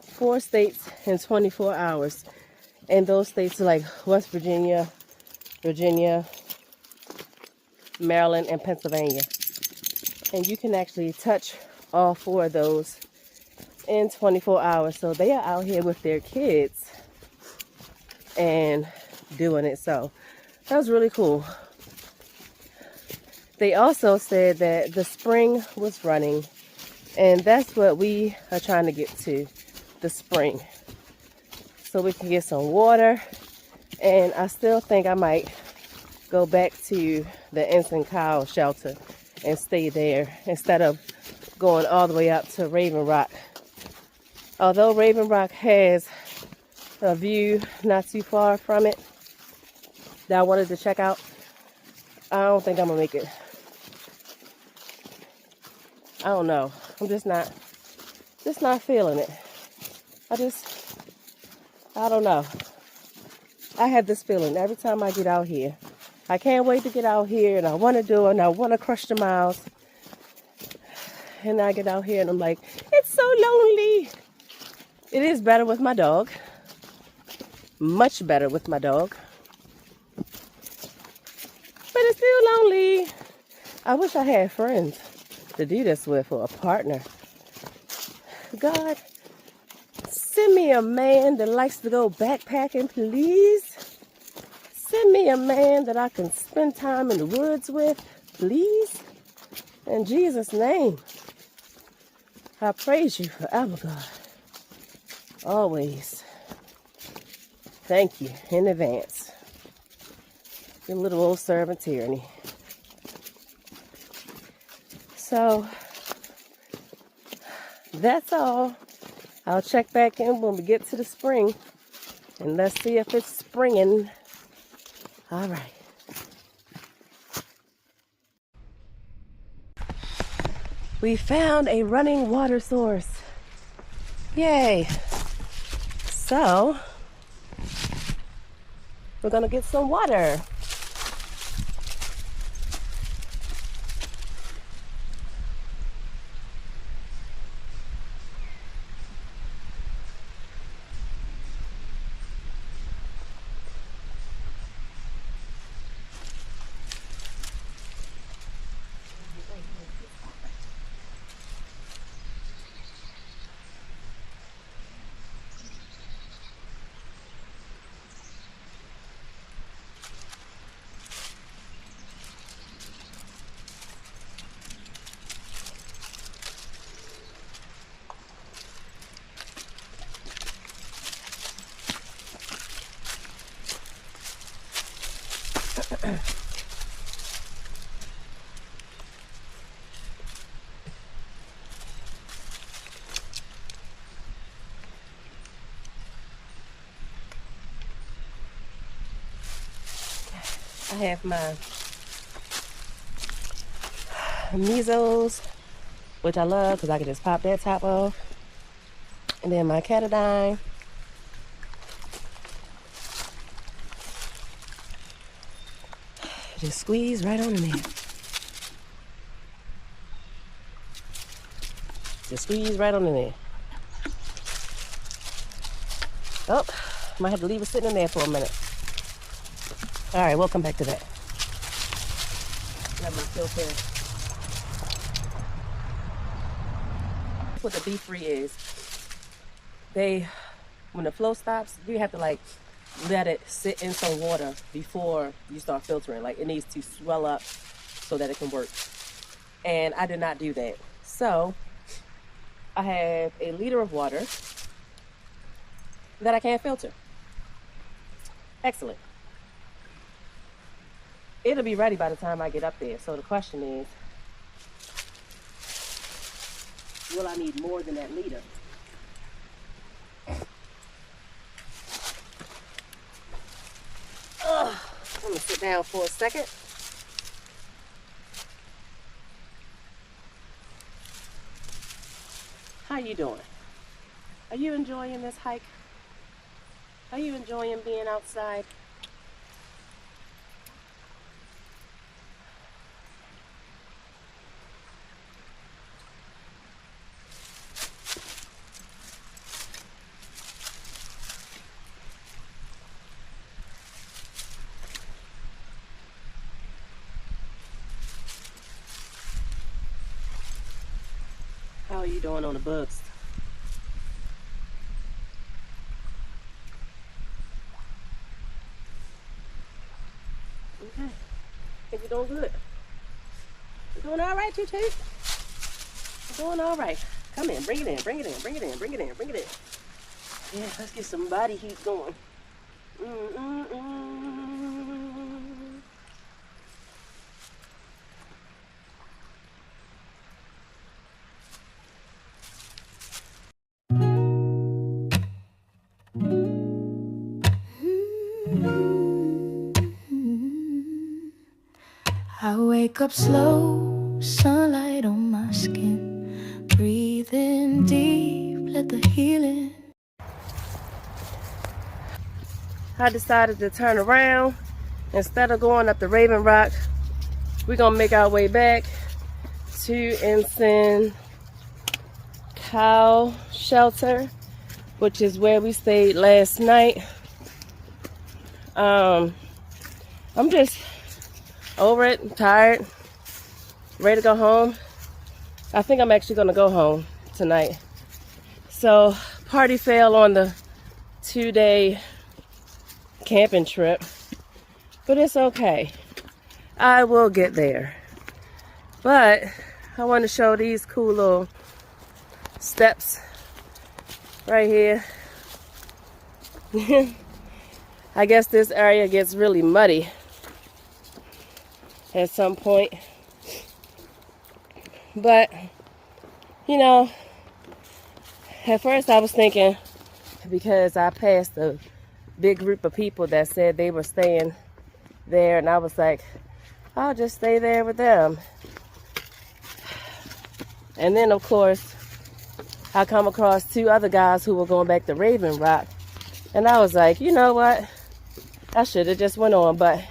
Speaker 1: 4 states in 24 hours. And those states are like West Virginia, Maryland, and Pennsylvania. And you can actually touch all 4 of those in 24 hours. So they are out here with their kids and doing it. So that was really cool. They also said that the spring was running, and that's what we are trying to get to, the spring, so we can get some water. And I still think I might go back to the Ensign Cow shelter and stay there instead of going all the way up to Raven Rock. Although Raven Rock has a view not too far from it that I wanted to check out, I don't think I'm gonna make it. I don't know. I'm just not feeling it. I don't know. I have this feeling every time I get out here. I can't wait to get out here, and I want to do it, and I want to crush the miles. And I get out here, and I'm like, it's so lonely. It is better with my dog. Much better with my dog. But it's still lonely. I wish I had friends to do this with, or a partner. God, send me a man that likes to go backpacking, please. Send me a man that I can spend time in the woods with, please. In Jesus' name, I praise you forever, God. Always. Thank you in advance. Your little old servant tyranny. So, that's all. I'll check back in when we get to the spring. And let's see if it's springing. All right. We found a running water source. Yay. So, we're going to get some water. I have my measles, which I love because I can just pop that top off. And then my Catadine. Just squeeze right on in there. Just squeeze right on in there. Oh, might have to leave it sitting in there for a minute. All right, we'll come back to that. Grab my filter. What the B3 is, when the flow stops, you have to like let it sit in some water before you start filtering. Like it needs to swell up so that it can work. And I did not do that. So I have a liter of water that I can't filter. Excellent. It'll be ready by the time I get up there. So the question is, will I need more than that liter? I'm gonna sit down for a second. How you doing? Are you enjoying this hike? Are you enjoying being outside? How are you doing on the books? Okay. Think you're doing good. You're doing all right, you two? You're doing all right. Come in, bring it in, bring it in, bring it in, bring it in, bring it in. Yeah, let's get some body heat going.
Speaker 4: I wake up slow, sunlight on my skin. Breathe in deep, let the healing.
Speaker 1: I decided to turn around. Instead of going up the Raven Rock, we're gonna make our way back to Ensign Cow Shelter, which is where we stayed last night. I'm just over it, tired, ready to go home. I think I'm actually gonna go home tonight. So party fail on the 2-day camping trip, but it's okay. I will get there. But I want to show these cool little steps right here. I guess this area gets really muddy at some point, but you know, at first I was thinking, because I passed a big group of people that said they were staying there, and I was like, I'll just stay there with them. And then of course I come across 2 other guys who were going back to Raven Rock, and I was like, you know what, I should have just went on. But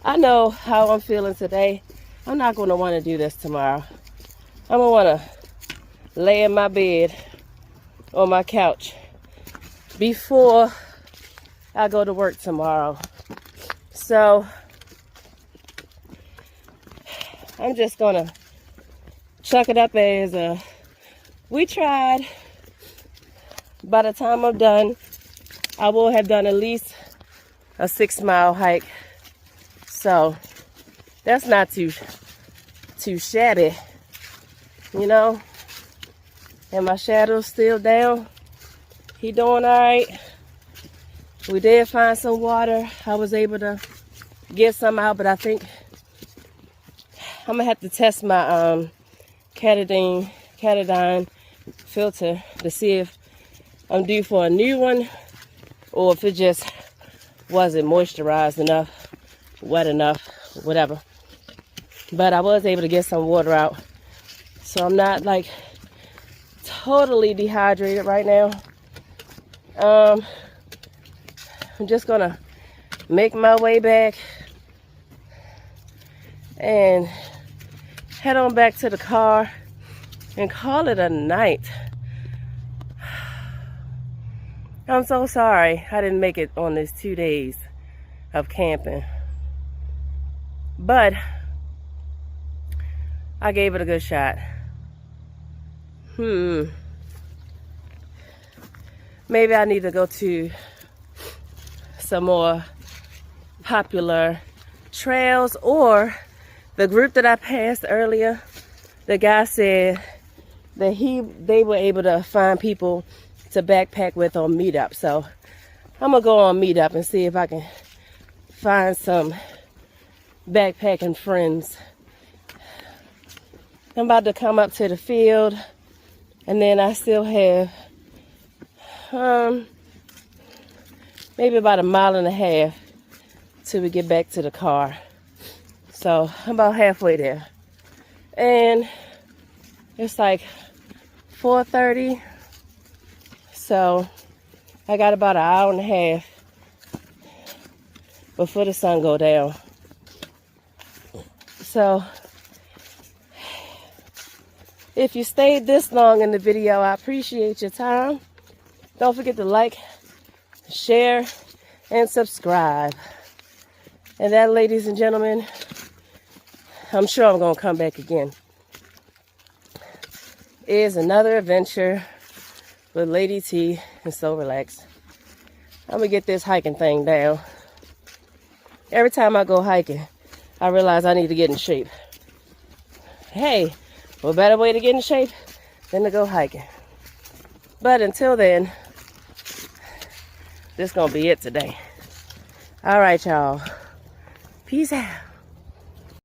Speaker 1: I know how I'm feeling today. I'm not going to want to do this tomorrow. I'm going to want to lay in my bed on my couch before I go to work tomorrow. So I'm just going to chuck it up as we tried. By the time I'm done, I will have done at least a 6-mile hike. So that's not too shabby, you know. And my shadow's still down. He doing all right. We did find some water. I was able to get some out, but I think I'm gonna have to test my Catadine filter to see if I'm due for a new one, or if it just wasn't moisturized enough, wet enough, whatever. but I was able to get some water out. So I'm not like totally dehydrated right now. I'm just gonna make my way back and head on back to the car and call it a night. I'm so sorry I didn't make it on this 2 days of camping, but I gave it a good shot. Maybe I need to go to some more popular trails, or the group that I passed earlier, the guy said that they were able to find people to backpack with on Meetup. So I'm gonna go on Meetup and see if I can find some backpacking friends. I'm about to come up to the field, and then I still have maybe about 1.5 miles till we get back to the car. So I'm about halfway there, and it's like 4:30. So I got about 1.5 hours before the sun go down. So if you stayed this long in the video, I appreciate your time. Don't forget to like, share, and subscribe. And that, ladies and gentlemen, I'm sure I'm going to come back again, is another adventure with Lady T and So Relaxed. I'm going to get this hiking thing down. Every time I go hiking, I realize I need to get in shape. Hey, what better way to get in shape than to go hiking? But until then, this is going to be it today. All right, y'all. Peace out.